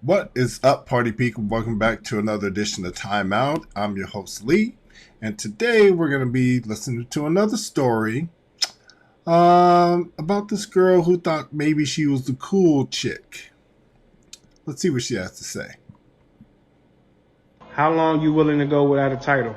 What is up, party people? Welcome back to another edition of Time Out. I'm your host, Lee, and today we're going to be listening to another story about this girl who thought maybe she was the cool chick. Let's see what she has to say. How long you willing to go without a title?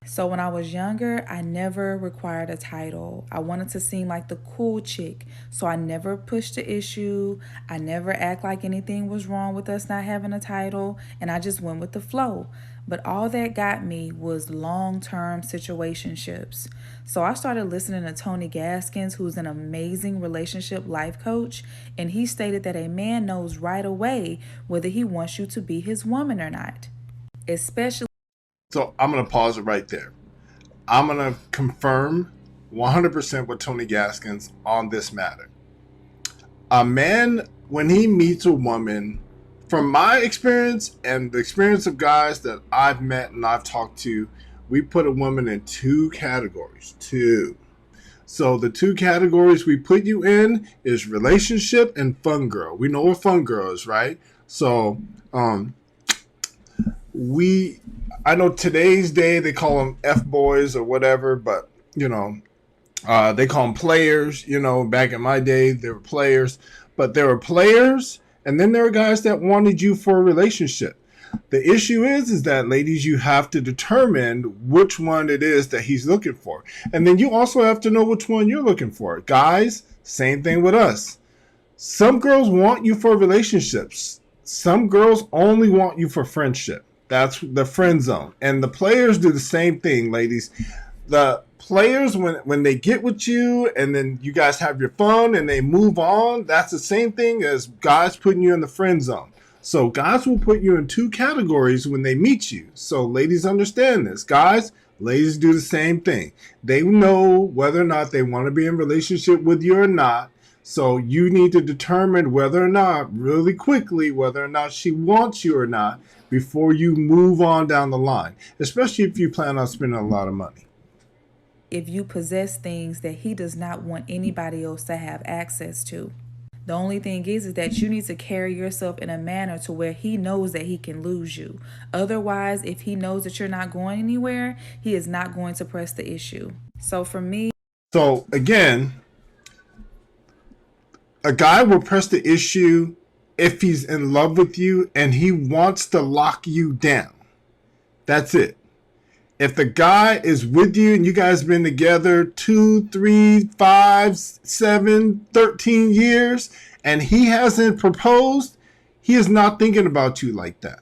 So when I was younger, I never required a title. I wanted to seem like the cool chick. So I never pushed the issue. I never act like anything was wrong with us not having a title. And I just went with the flow. But all that got me was long-term situationships. So I started listening to Tony Gaskins, who's an amazing relationship life coach. And he stated that a man knows right away whether he wants you to be his woman or not. Especially. So I'm going to pause it right there. I'm going to confirm 100% with Tony Gaskins on this matter. A man, when he meets a woman, from my experience and the experience of guys that I've met and I've talked to, we put a woman in two categories. Two. So the two categories we put you in is relationship and fun girl. We know what fun girl is, right? So I know today's day they call them F-boys or whatever, but they call them players. Back in my day they were players, but there were players, and then there were guys that wanted you for a relationship. The issue is that, ladies, you have to determine which one it is that he's looking for, and then you also have to know which one you're looking for. Guys, same thing with us. Some girls want you for relationships. Some girls only want you for friendship. That's the friend zone. And the players do the same thing, ladies. The players, when they get with you and then you guys have your fun and they move on, that's the same thing as guys putting you in the friend zone. So guys will put you in two categories when they meet you. So ladies, understand this. Guys, ladies do the same thing. They know whether or not they want to be in a relationship with you or not. So you need to determine whether or not, really quickly, whether or not she wants you or not before you move on down the line, especially if you plan on spending a lot of money. If you possess things that he does not want anybody else to have access to. The only thing is that you need to carry yourself in a manner to where he knows that he can lose you. Otherwise, if he knows that you're not going anywhere, he is not going to press the issue. So for me... So again, a guy will press the issue if he's in love with you and he wants to lock you down. That's it. If the guy is with you and you guys have been together 2, 3, 5, 7, 13 years and he hasn't proposed, he is not thinking about you like that.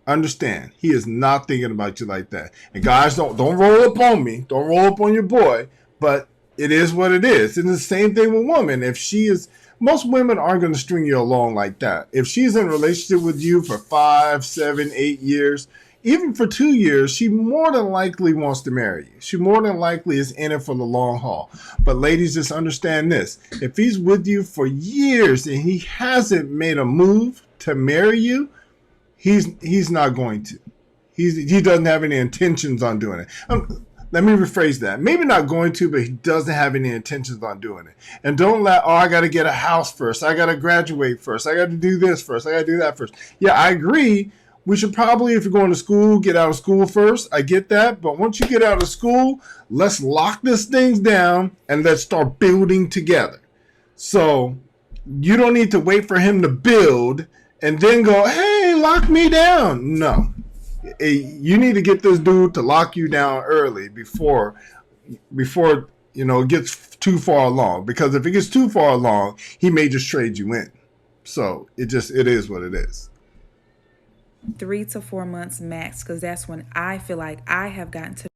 Understand, he is not thinking about you like that. And guys, don't roll up on me. Don't roll up on your boy. But it is what it is. And it's the same thing with women. If she is... Most women aren't going to string you along like that. If she's in a relationship with you for 5, 7, 8 years, even for 2 years, she more than likely wants to marry you. She more than likely is in it for the long haul. But ladies, just understand this. If he's with you for years and he hasn't made a move to marry you, he's not going to. He doesn't have any intentions on doing it. Let me rephrase that. Maybe not going to, but he doesn't have any intentions on doing it. And don't I got to get a house first. I got to graduate first. I got to do this first. I got to do that first. Yeah, I agree. We should probably, if you're going to school, get out of school first. I get that. But once you get out of school, let's lock this thing down and let's start building together. So you don't need to wait for him to build and then go, hey, lock me down. No. You need to get this dude to lock you down early before it gets too far along. Because if it gets too far along, he may just trade you in. So it is what it is. 3 to 4 months max, because that's when I feel like I have gotten to.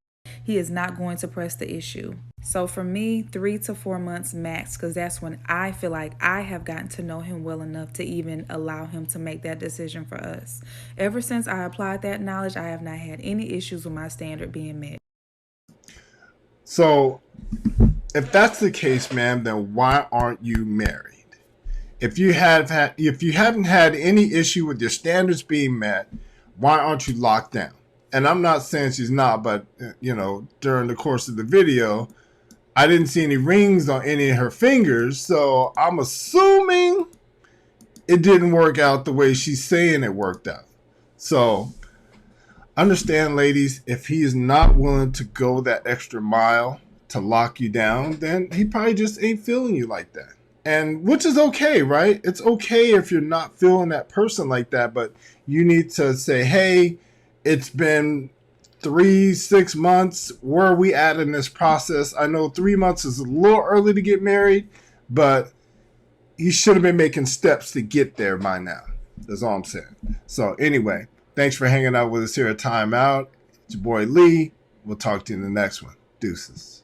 He is not going to press the issue. So for me, 3 to 4 months max, because that's when I feel like I have gotten to know him well enough to even allow him to make that decision for us. Ever since I applied that knowledge, I have not had any issues with my standard being met. So if that's the case, ma'am, then why aren't you married? If you haven't had any issue with your standards being met, why aren't you locked down? And I'm not saying she's not, but during the course of the video, I didn't see any rings on any of her fingers, so I'm assuming it didn't work out the way she's saying it worked out. So understand, ladies, if he is not willing to go that extra mile to lock you down, then he probably just ain't feeling you like that. And which is okay, right? It's okay if you're not feeling that person like that, but you need to say, hey, it's been 6 months. Where are we at in this process? I know 3 months is a little early to get married, but you should have been making steps to get there by now. That's all I'm saying. So anyway, thanks for hanging out with us here at Time Out. It's your boy Lee. We'll talk to you in the next one. Deuces.